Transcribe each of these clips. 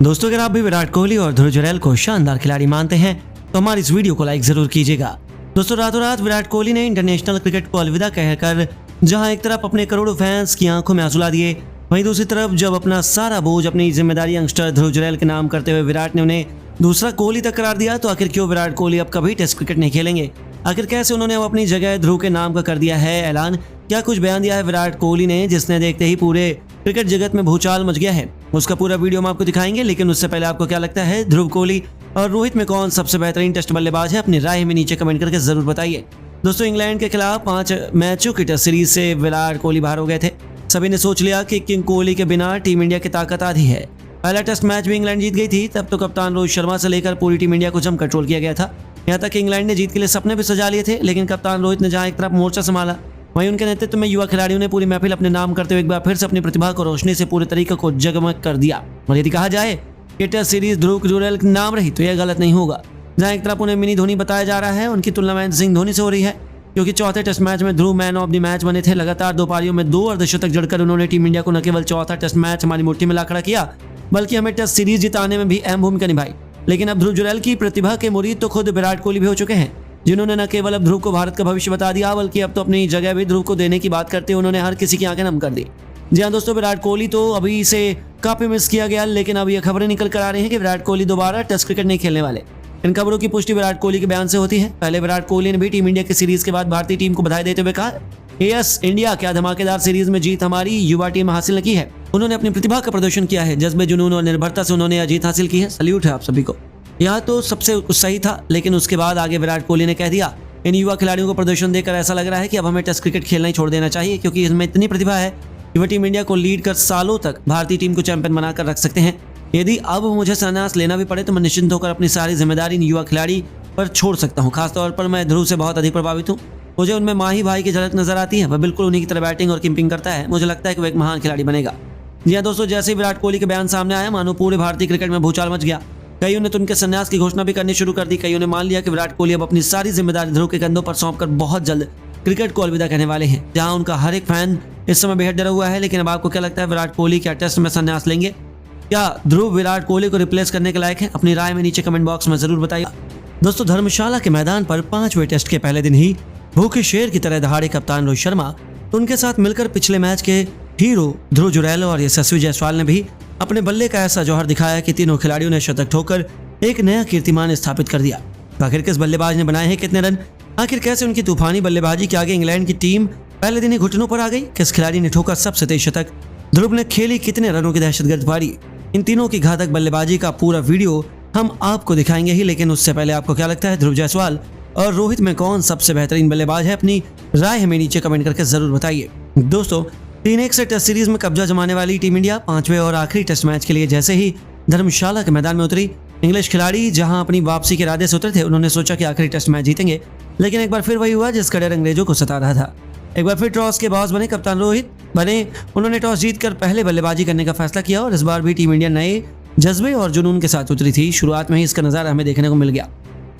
दोस्तों, अगर आप भी विराट कोहली और ध्रुव जुरैल को शानदार खिलाड़ी मानते हैं तो हमारी इस वीडियो को लाइक जरूर कीजिएगा। दोस्तों, रातों रात विराट कोहली ने इंटरनेशनल क्रिकेट को अलविदा कहकर जहां एक तरफ अपने करोड़ों फैंस की आंखों में आंसू ला दिए, वहीं दूसरी तरफ जब अपना सारा बोझ अपनी जिम्मेदारी यंगस्टर ध्रुव जुरैल के नाम करते हुए विराट ने उन्हें दूसरा कोहली तक करार दिया, तो आखिर क्यों विराट कोहली अब कभी टेस्ट क्रिकेट नहीं खेलेंगे? आखिर कैसे उन्होंने अब अपनी जगह ध्रुव के नाम का कर दिया है ऐलान? क्या कुछ बयान दिया है विराट कोहली ने जिसने देखते ही पूरे क्रिकेट जगत में भूचाल मच गया है? उसका पूरा वीडियो हम आपको दिखाएंगे, लेकिन उससे पहले आपको क्या लगता है ध्रुव कोहली और रोहित में कौन सबसे बेहतरीन टेस्ट बल्लेबाज है? अपनी राय में नीचे कमेंट करके जरूर बताइए। दोस्तों, इंग्लैंड के खिलाफ 5 मैचों की टेस्ट सीरीज से विराट कोहली बाहर हो गए थे। सभी ने सोच लिया कि किंग कोहली के बिना टीम इंडिया की ताकत आधी है। पहला टेस्ट मैच भी इंग्लैंड जीत गई थी, तब तो कप्तान रोहित शर्मा से लेकर पूरी टीम इंडिया को जम कंट्रोल किया गया था। यहाँ तक कि इंग्लैंड ने जीत के लिए सपने भी सजा लिए थे, लेकिन कप्तान रोहित ने जहां एक तरफ मोर्चा संभाला, वहीं उनके नेतृत्व में युवा खिलाड़ियों ने पूरी महफिल अपने नाम करते हुए एक बार फिर से अपनी प्रतिभा को रोशनी से पूरे तरीके को जगमग कर दिया। और यदि कहा जाए कि टेस्ट सीरीज ध्रुव जुरैल के नाम रही तो यह गलत नहीं होगा। जहां एक तरफ उन्हें मिनी धोनी बताया जा रहा है, उनकी तुलना महेंद्र सिंह धोनी से हो रही है, क्योंकि चौथे टेस्ट मैच में ध्रुव मैन ऑफ द मैच बने थे। लगातार 2 पारियों में 2 अर्धशतक जड़कर उन्होंने टीम इंडिया को न केवल चौथा टेस्ट मैच हमारी मुट्ठी में ला खड़ा किया, बल्कि हमें टेस्ट सीरीज जिताने में भी अहम भूमिका निभाई। लेकिन अब ध्रुव जुरैल की प्रतिभा के मुरीद तो खुद विराट कोहली भी हो चुके हैं, जिन्होंने न केवल अब ध्रुव को भारत का भविष्य बता दिया, बल्कि अब तो अपनी जगह भी ध्रुव को देने की बात करते उन्होंने हर किसी की आंखें नम कर दी। जी हाँ दोस्तों, विराट कोहली तो अभी इसे काफी मिस किया गया, लेकिन अब ये खबरें निकल कर आ रही हैं कि विराट कोहली दोबारा टेस्ट क्रिकेट नहीं खेलने वाले। इन खबरों की पुष्टि विराट कोहली के बयान से होती है। पहले विराट कोहली ने भी टीम इंडिया की सीरीज के बाद भारतीय टीम को बधाई देते हुए कहा, यस इंडिया, क्या धमाकेदार सीरीज में जीत हमारी युवा टीम हासिल की है। उन्होंने अपनी प्रतिभा का प्रदर्शन किया है, जज्बे, जुनून और निर्भरता से उन्होंने यह जीत हासिल की है। सल्यूट है आप सभी को। यह तो सबसे कुछ सही था, लेकिन उसके बाद आगे विराट कोहली ने कह दिया, इन युवा खिलाड़ियों को प्रदर्शन देकर ऐसा लग रहा है कि अब हमें टेस्ट क्रिकेट खेलना ही छोड़ देना चाहिए, क्योंकि इसमें इतनी प्रतिभा है कि वह टीम इंडिया को लीड कर सालों तक भारतीय टीम को चैंपियन बनाकर रख सकते हैं। यदि अब मुझे संन्यास लेना भी पड़े तो मैं निश्चिंत होकर अपनी सारी जिम्मेदारी इन युवा खिलाड़ी पर छोड़ सकता हूँ। खासतौर पर मैं ध्रुव से बहुत अधिक प्रभावित हूँ। मुझे उनमें माही भाई की झलक नजर आती है। वह बिल्कुल उन्हीं की तरह बैटिंग और कीपिंग करता है। मुझे लगता है कि वह एक महान खिलाड़ी बनेगा। जी हाँ दोस्तों, जैसे ही विराट कोहली के बयान सामने आया, मानो पूरे भारतीय क्रिकेट में भूचाल मच गया। कईयों ने तो उनके संन्यास की घोषणा भी करनी शुरू कर दी। कईयों ने मान लिया कि विराट कोहली अब अपनी सारी जिम्मेदारी ध्रुव के कंधों पर सौंपकर बहुत जल्द क्रिकेट को अलविदा कहने वाले हैं। जहां उनका हर एक फैन इस समय बेहद डरा हुआ है। लेकिन अब आपको क्या लगता है, विराट कोहली क्या टेस्ट में संन्यास लेंगे? क्या ध्रुव विराट कोहली को रिप्लेस करने के लायक है? अपनी राय में नीचे कमेंट बॉक्स में जरूर बताइए। दोस्तों, धर्मशाला के मैदान पर 5वें टेस्ट के पहले दिन ही भूखे शेर की तरह दहाड़े कप्तान रोहित शर्मा, उनके साथ मिलकर पिछले मैच के हीरो ध्रुव जुरैल और यशस्वी जायसवाल ने भी अपने बल्ले का ऐसा जौहर दिखाया कि तीनों खिलाड़ियों ने शतक ठोकर एक नया कीर्तिमान स्थापित कर दिया। आखिर किस बल्लेबाज ने बनाए हैं कितने रन? आखिर कैसे उनकी तूफानी बल्लेबाजी के आगे इंग्लैंड की टीम पहले दिन ही घुटनों पर आ गई? किस खिलाड़ी ने ठोका सबसे तेज शतक? ध्रुव ने खेली कितने रनों की दहशतगर्द पारी? इन तीनों की घातक बल्लेबाजी का पूरा वीडियो हम आपको दिखाएंगे ही, लेकिन उससे पहले आपको क्या लगता है ध्रुव जायसवाल और रोहित में कौन सबसे बेहतरीन बल्लेबाज है? अपनी राय हमें नीचे कमेंट करके जरूर बताइए। दोस्तों, 3-1 से टेस्ट सीरीज में कब्जा जमाने वाली टीम इंडिया 5वें और आखिरी टेस्ट मैच के लिए जैसे ही धर्मशाला के मैदान में उतरी, इंग्लिश खिलाड़ी जहां अपनी वापसी के इरादे से उतरे थे, उन्होंने सोचा कि आखिरी टेस्ट मैच जीतेंगे। लेकिन एक बार फिर वही हुआ जिसका डर अंग्रेजों को सता रहा था। एक बार फिर टॉस के बॉस बने कप्तान रोहित बने। उन्होंने टॉस जीतकर पहले बल्लेबाजी करने का फैसला किया और इस बार भी टीम इंडिया नए जज्बे और जुनून के साथ उतरी थी। शुरुआत में ही इसका नजारा हमें देखने को मिल गया।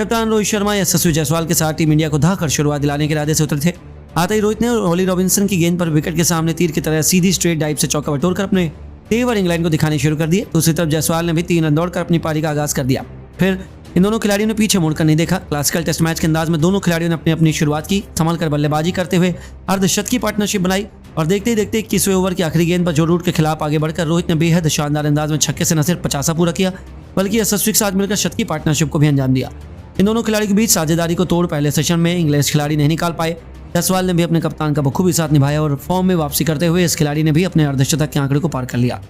कप्तान रोहित शर्मा यशस्वी जायसवाल के साथ टीम इंडिया को धाकर शुरुआत दिलाने के इरादे से उतरे थे। आते ही रोहित ने ओली रॉबिन्सन की गेंद पर विकेट के सामने तीर की तरह सीधी स्ट्रेट डाइव से चौका बटोरकर अपने तेवर इंग्लैंड को दिखाने शुरू कर दिए। दूसरी तरफ जायसवाल ने भी 3 रन दौड़कर अपनी पारी का आगाज कर दिया। फिर इन दोनों खिलाड़ियों ने पीछे मुड़कर नहीं देखा। क्लासिकल टेस्ट मैच के अंदाज में दोनों खिलाड़ियों ने अपनी अपनी शुरुआत की। संभल कर बल्लेबाजी करते हुए अर्धशतकी पार्टनरशिप बनाई और देखते ही देखते 21वें ओवर की आखिरी गेंद पर जो रूट के खिलाफ आगे बढ़कर रोहित ने बेहद शानदार अंदाज में छक्के से न सिर्फ 50 पूरा किया, बल्कि यशस्वी के साथ मिलकर शतकी पार्टनरशिप को भी अंजाम दिया। इन दोनों खिलाड़ियों के बीच साझेदारी को तोड़ पहले सेशन में इंग्लिश खिलाड़ी नहीं निकाल पाए। जायसवाल ने भी अपने कप्तान का बखूबी साथ निभाया और फॉर्म में वापसी करते हुए इस खिलाड़ी ने भी अपने अर्धशतक के आंकड़े को पार कर लिया।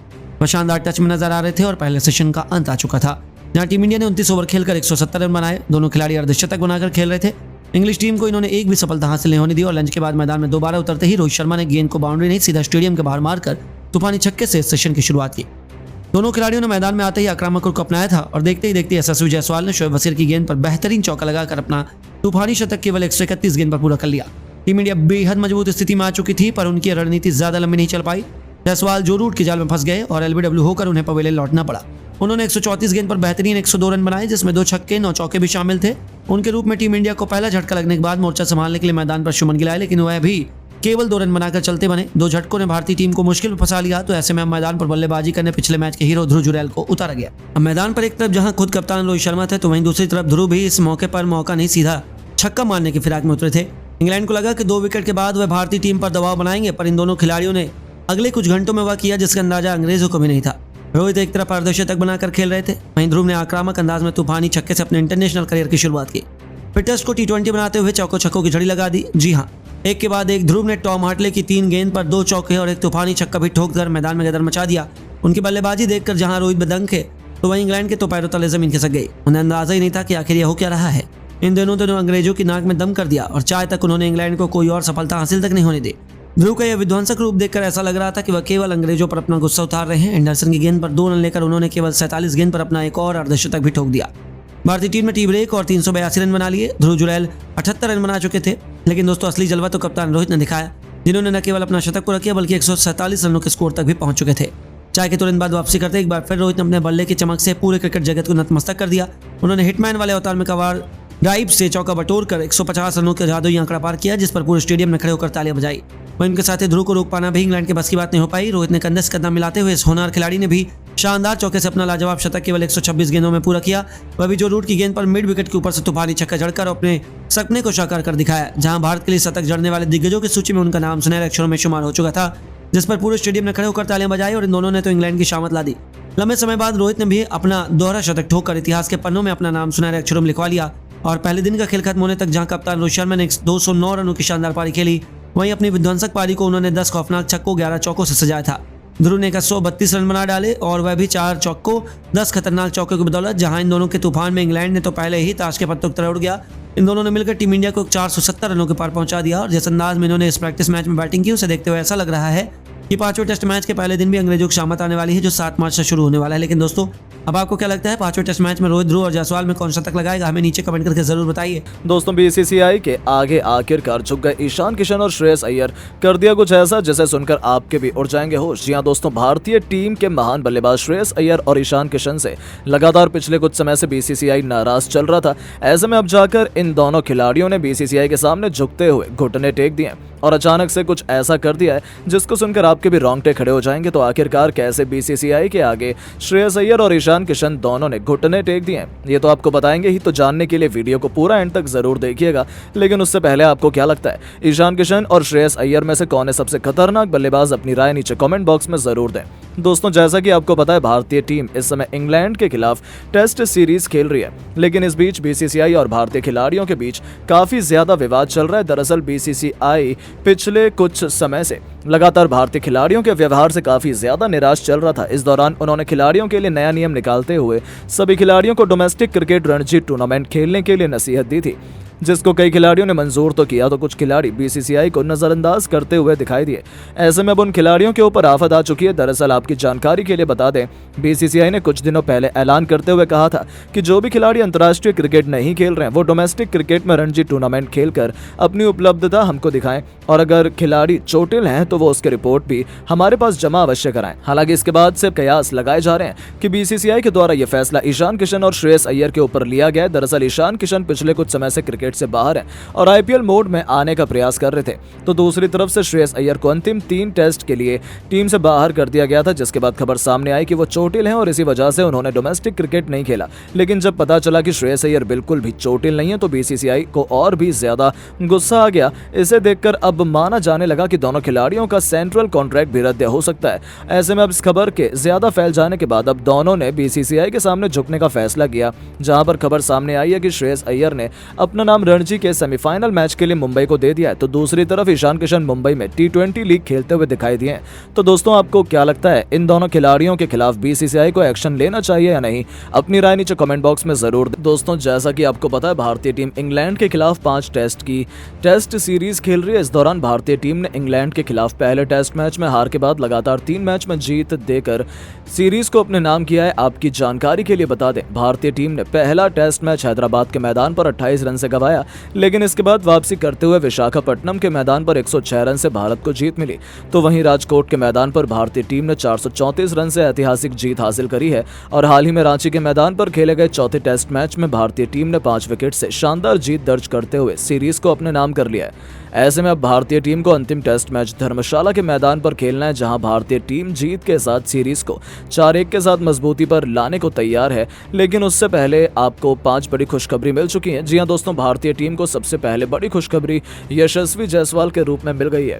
वह शानदार टच में नजर आ रहे थे और पहले सेशन का अंत आ चुका था, जहां टीम इंडिया ने 29 ओवर खेलकर 170 रन बनाए। दोनों खिलाड़ी अर्धशतक बनाकर खेल रहे थे। इंग्लिश टीम को इन्होंने एक भी सफलता हासिल नहीं होने दी और लंच के बाद मैदान में दोबारा उतरते ही रोहित शर्मा ने गेंद को बाउंड्री नहीं सीधा स्टेडियम के बाहर मारकर तूफानी छक्के से सेशन की शुरुआत की। दोनों खिलाड़ियों ने मैदान में आते ही आक्रामक रुख अपनाया था और देखते ही देखते यशस्वी जायसवाल ने शोएब वसीर की गेंद पर बेहतरीन चौका लगाकर अपना तूफानी शतक केवल 131 गेंद पर पूरा कर लिया। टीम इंडिया बेहद मजबूत स्थिति में आ चुकी थी, पर उनकी रणनीति ज्यादा लंबी नहीं चल पाई। जायसवाल जो रूट के जाल में फंस गए और एलबीडब्ल्यू होकर उन्हें पवेलियन लौटना पड़ा। उन्होंने 134 गेंद पर बेहतरीन 102 रन बनाए, जिसमें 2 छक्के 9 चौके भी शामिल थे। उनके रूप में टीम इंडिया को पहला झटका लगने के बाद मोर्चा संभालने के लिए मैदान पर शुभमन गिल आए, लेकिन वह भी केवल 2 रन बनाकर चलते बने। 2 झटकों ने भारतीय टीम को मुश्किल में फंसा लिया, तो ऐसे में अब मैदान पर बल्लेबाजी करने पिछले मैच के हीरो ध्रुव जुरैल को उतारा गया। अब मैदान पर एक तरफ जहां खुद कप्तान रोहित शर्मा थे, तो वहीं दूसरी तरफ ध्रुव भी इस मौके पर मौका नहीं, सीधा छक्का मारने की फिराक में उतरे थे। इंग्लैंड को लगा कि 2 विकेट के बाद वह भारतीय टीम पर दबाव बनाएंगे, पर इन दोनों खिलाड़ियों ने अगले कुछ घंटों में वह किया जिसका अंदाजा अंग्रेजों को भी नहीं था। रोहित एक तरफ अर्धशतक बनाकर खेल रहे थे, वहीं ध्रुव ने आक्रामक अंदाज में तूफानी छक्के से अपने इंटरनेशनल करियर की शुरुआत की। फिर टेस्ट को T20 बनाते हुए चौको छक्कों की झड़ी लगा दी। जी हाँ, एक के बाद एक ध्रुव ने टॉम हार्टले की 3 गेंद पर 2 चौके और एक तूफानी छक्का भी ठोककर मैदान में गदर मचा दिया। उनकी बल्लेबाजी देखकर जहां रोहित बेदंग थे, तो वहीं इंग्लैंड के तो पैरों तले जमीन खिसक गई। उन्हें अंदाजा ही नहीं था कि आखिर यह हो क्या रहा है। इन दोनों अंग्रेजों की नाक में दम कर दिया और चाहे तक उन्होंने इंग्लैंड को कोई और सफलता हासिल तक नहीं होने दी। ध्रुव का यह विध्वंसक रूप देखकर ऐसा लग रहा था कि वह केवल अंग्रेजों पर अपना गुस्सा उतार रहे हैं। एंडरसन की गेंद पर 2 रन लेकर उन्होंने केवल 47 गेंद पर अपना एक और अर्धशतक भी ठोक दिया। भारतीय टीम ने टी ब्रेक और 382 रन बना लिए। ध्रुव जुरैल 78 रन बना चुके थे, लेकिन दोस्तों असली जलवा तो कप्तान रोहित ने दिखाया, जिन्होंने न केवल अपना शतक पूरा किया बल्कि 147 रनों के स्कोर तक भी पहुंच चुके थे। चाय के तुरंत बाद वापसी करते एक बार फिर रोहित ने अपने बल्ले की चमक से पूरे क्रिकेट जगत को नतमस्तक कर दिया। उन्होंने हिटमैन वाले अवतार में कवार ड्राइव से चौका बटोरकर 150 रनों का जादुई आंकड़ा पार किया, जिस पर पूरे स्टेडियम ने खड़े होकर तालियां बजाई। वहीं उनके साथ ध्रुव को रोक पाना भी इंग्लैंड के बस की बात नहीं हो पाई। रोहित ने कंधे से कंधा मिलाते हुए इस होनहार खिलाड़ी ने भी शानदार चौके से अपना लाजवाब शतक केवल 126 गेंदों में पूरा किया। वह भी जो रूट की गेंद पर मिड विकेट के ऊपर से तूफानी छक्का जड़कर अपने सपने को साकार कर दिखाया। जहां भारत के लिए शतक जड़ने वाले दिग्गजों की सूची में उनका नाम सुनहरे अक्षरों में शुमार हो चुका था, जिस पर पूरे स्टेडियम ने खड़े होकर तालियां बजाई और इन दोनों ने तो इंग्लैंड की शामत ला दी। लंबे समय बाद रोहित ने भी अपना दोहरा शतक ठोककर इतिहास के पन्नों में अपना नाम सुनहरे अक्षरों में लिखवा लिया। और पहले दिन का खेल खत्म होने तक जहां कप्तान रोहित शर्मा ने 209 रनों की शानदार पारी खेली, वहीं अपनी विध्वंसक पारी को उन्होंने 10 खौफनाक छक्कों 11 चौकों से सजाया था। ध्रुव ने 132 रन बना डाले और वह भी 4 चौकों 10 खतरनाक चौकों की बदौलत। जहां इन दोनों के तूफान में इंग्लैंड ने तो पहले ही ताश के पत्तों की तरह उड़ गया। इन दोनों ने मिलकर टीम इंडिया को 470 रनों के पार पहुंचा दिया। और जिस अंदाज में इन्होंने इस प्रैक्टिस मैच में बैटिंग की, उसे देखते हुए ऐसा लग रहा है कि 5वें टेस्ट मैच के पहले दिन भी अंग्रेजों की शामत आने वाली है, जो 7 मार्च से शुरू होने वाला है। लेकिन दोस्तों, अब आपको क्या लगता है 5वें टेस्ट मैच में रोहित, ध्रुव और जायसवाल में कौन सा शतक लगाएगा? हमें नीचे कमेंट करके जरूर बताइए। दोस्तों, बीसीसीआई के आगे आखिरकार झुक गए ईशान किशन और श्रेयस अय्यर। कर दिया कुछ ऐसा जिसे सुनकर आपके भी उड़ जाएंगे होश। जी हां दोस्तों, भारतीय टीम के महान बल्लेबाज श्रेयस अय्यर और ईशान किशन से लगातार पिछले कुछ समय से बीसीसीआई नाराज चल रहा था। ऐसे में अब जाकर इन दोनों खिलाड़ियों ने बीसीसीआई के सामने झुकते हुए घुटने टेक दिए और अचानक से कुछ ऐसा कर दिया है जिसको सुनकर आपके भी रोंगटे खड़े हो जाएंगे। तो आखिरकार कैसे बीसीसीआई के आगे श्रेयस अय्यर और ईशान किशन दोनों ने घुटने टेक दिए, ये तो आपको बताएंगे ही। तो जानने के लिए वीडियो को पूरा एंड तक जरूर देखिएगा। लेकिन उससे पहले आपको क्या लगता है, ईशान किशन और श्रेयस अय्यर में से कौन है सबसे खतरनाक बल्लेबाज? अपनी राय नीचे कमेंट बॉक्स में जरूर दें। दोस्तों, जैसा कि आपको पता है, भारतीय टीम इस समय इंग्लैंड के खिलाफ टेस्ट सीरीज खेल रही है। लेकिन इस बीच बीसीसीआई और भारतीय खिलाड़ियों के बीच काफी ज्यादा विवाद चल रहा है। दरअसल बीसीसीआई पिछले कुछ समय से लगातार भारतीय खिलाड़ियों के व्यवहार से काफी ज्यादा निराश चल रहा था। इस दौरान उन्होंने खिलाड़ियों के लिए नया नियम निकालते हुए सभी खिलाड़ियों को डोमेस्टिक क्रिकेट रणजी टूर्नामेंट खेलने के लिए नसीहत दी थी, जिसको कई खिलाड़ियों ने मंजूर तो किया, तो कुछ खिलाड़ी बीसीसीआई को नजरअंदाज करते हुए दिखाई दिए। ऐसे में अब उन खिलाड़ियों के ऊपर आफत आ चुकी है। दरअसल आपकी जानकारी के लिए बता दें, बीसीसीआई ने कुछ दिनों पहले ऐलान करते हुए कहा था कि जो भी खिलाड़ी अंतर्राष्ट्रीय क्रिकेट नहीं खेल रहे हैं, वो डोमेस्टिक क्रिकेट में रणजी टूर्नामेंट खेलकर अपनी उपलब्धता हमको दिखाएं, और अगर खिलाड़ी चोटिल हैं तो वो उसकी रिपोर्ट भी हमारे पास जमा अवश्य कराएं। हालांकि इसके बाद से कयास लगाए जा रहे हैं कि बीसीसीआई के द्वारा यह फैसला ईशान किशन और श्रेयस अय्यर के ऊपर लिया गया है। दरअसल ईशान किशन पिछले कुछ समय से क्रिकेट से बाहर हैं और आईपीएल मोड में आने का प्रयास कर रहे थे। तो दूसरी तरफ से श्रेयस अय्यर को अंतिम 3 टेस्ट के लिए टीम से बाहर कर दिया गया था, जिसके बाद खबर सामने आई कि वो चोटिल हैं और इसी वजह से उन्होंने डोमेस्टिक क्रिकेट नहीं खेला। लेकिन जब पता चला कि श्रेयस अय्यर बिल्कुल भी चोटिल नहीं है, तो बीसीसीआई को और भी ज्यादा गुस्सा आ गया। इसे देखकर अब माना जाने लगा कि दोनों खिलाड़ियों का सेंट्रल कॉन्ट्रैक्ट भी रद्द हो सकता है। ऐसे में अब इस खबर के ज्यादा फैल जाने के बाद अब दोनों ने बीसीसीआई के सामने झुकने का फैसला किया, जहां पर खबर सामने आई है कि श्रेयस अय्यर ने अपना नाम रणजी के सेमीफाइनल मैच के लिए मुंबई को दे दिया है। तो दूसरी तरफ ईशान किशन मुंबई में T20 लीग खेलते हुए दिखाई दिए। तो दोस्तों, आपको क्या लगता है, इन दोनों खिलाड़ियों के खिलाफ बीसीसीआई को एक्शन लेना चाहिए या नहीं? अपनी राय नीचे कमेंट बॉक्स में जरूर दें। दोस्तों, जैसा कि आपको पता है, भारतीय टीम इंग्लैंड के खिलाफ 5 टेस्ट की टेस्ट सीरीज खेल रही है। इस दौरान भारतीय टीम ने इंग्लैंड के खिलाफ पहले टेस्ट मैच में हार के बाद लगातार 3 मैच में जीत देकर सीरीज को अपने नाम किया है। आपकी जानकारी के लिए बता दें, भारतीय टीम ने पहला टेस्ट मैच हैदराबाद के मैदान पर 28 रन से गंवाया, लेकिन इसके बाद वापसी करते हुए विशाखापट्टनम के मैदान पर 106 रन से भारत को जीत मिली। तो वहीं राजकोट के मैदान पर भारतीय टीम ने 434 रन से ऐतिहासिक जीत हासिल करी है। और हाल ही में रांची के मैदान पर खेले गए चौथे टेस्ट मैच में भारतीय टीम ने 5 विकेट से शानदार जीत दर्ज करते हुए सीरीज को अपने नाम कर लिया है। ऐसे में अब भारतीय टीम को अंतिम टेस्ट मैच धर्मशाला के मैदान पर खेलना है, जहां भारतीय टीम जीत के साथ सीरीज को 4-1 के साथ मजबूती पर लाने को तैयार है। लेकिन उससे पहले आपको 5 बड़ी खुशखबरी मिल चुकी है। जी हां दोस्तों, भारतीय टीम को सबसे पहले बड़ी खुशखबरी यशस्वी जायसवाल के रूप में मिल गई है।